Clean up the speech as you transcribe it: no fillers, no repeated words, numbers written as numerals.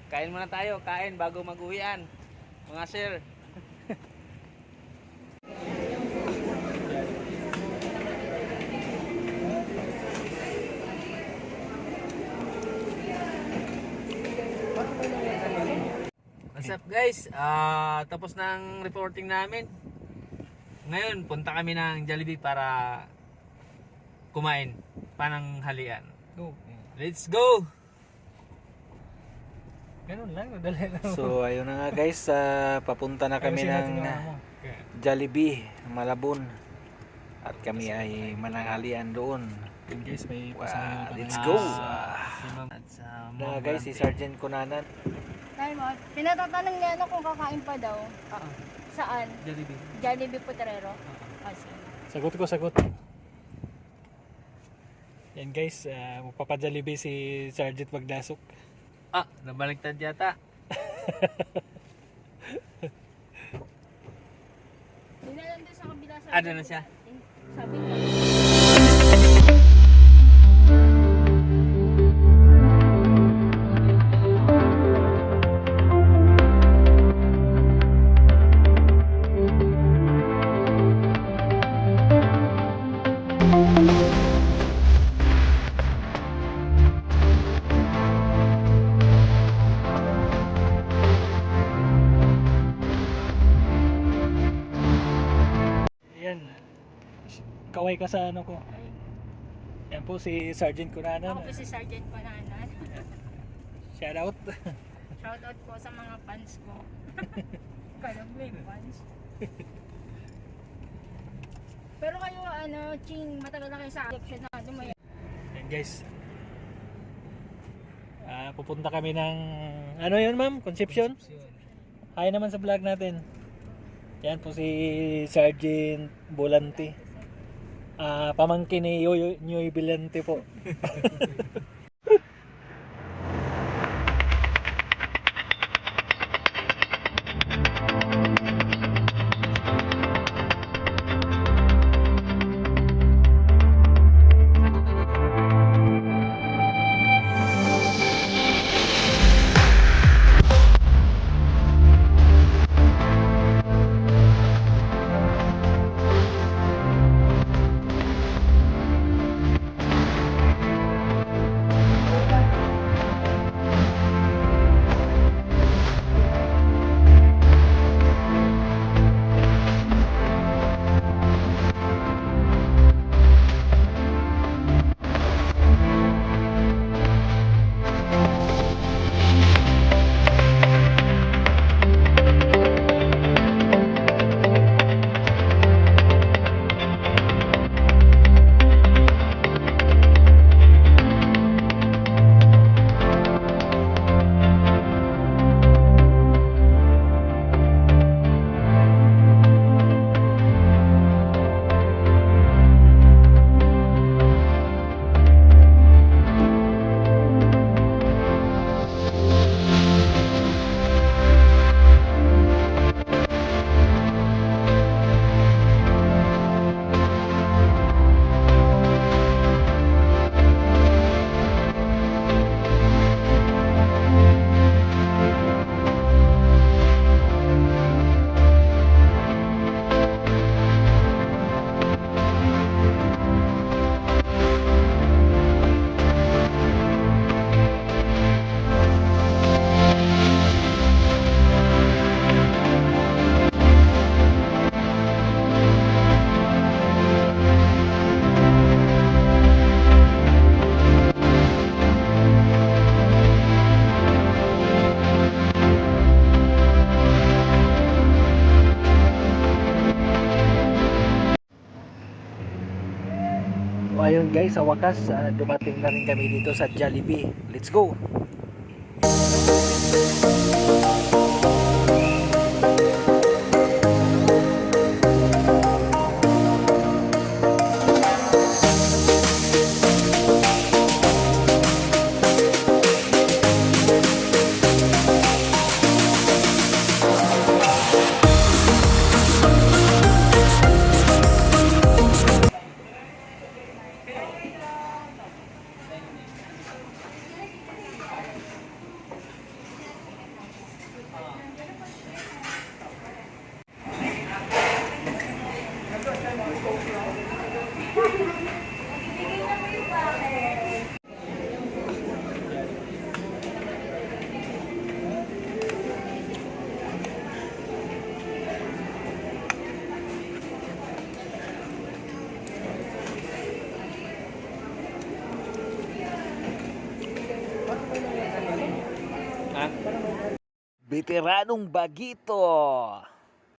Kain muna tayo, kain bago mag-uwian. Mga sir. What's up guys? Tapos ng reporting namin. Ngayon, punta kami ng Jollibee para kumain. Pananghalian. Go. Let's go! Ganun lang, madali lang. So ayun na nga guys, papunta na kami ng Jollibee, Malabon. At kami ay mananghalian doon. Yun guys, may Wow, pasayo pa let's kami. go! At sa Na guys, si Sergeant Kunanan. Tayo mo, pinatatanong niya ano kung kakain pa daw. Saan? Jollibee. Jollibee Potrero. Kasi. Sagot. Yan guys, magpapa-Jollibee si Sergeant Magdasok. Nabaliktad yata. Dinalan doon sa kabila sa... Ano na siya? Sabi ko. Yan. Kaway ka sa ano ko. Yan po si Sergeant Kunanan. Ako po si Sergeant Pananan. Shout out. Shoutout po sa mga fans ko. Kalam may fans. Pero kayo ano, Ching, matagal na kayo sa adoption na dumaya. Yan guys. Pupunta kami ng ano yun ma'am? Concepcion? Hi naman sa vlog natin. Yan po si Sergeant Volante. Pamangkin ni Yoy Volante po. O ayun guys, sa wakas dumating na rin kami dito sa Jollibee. Let's go! Veteranong Bagito.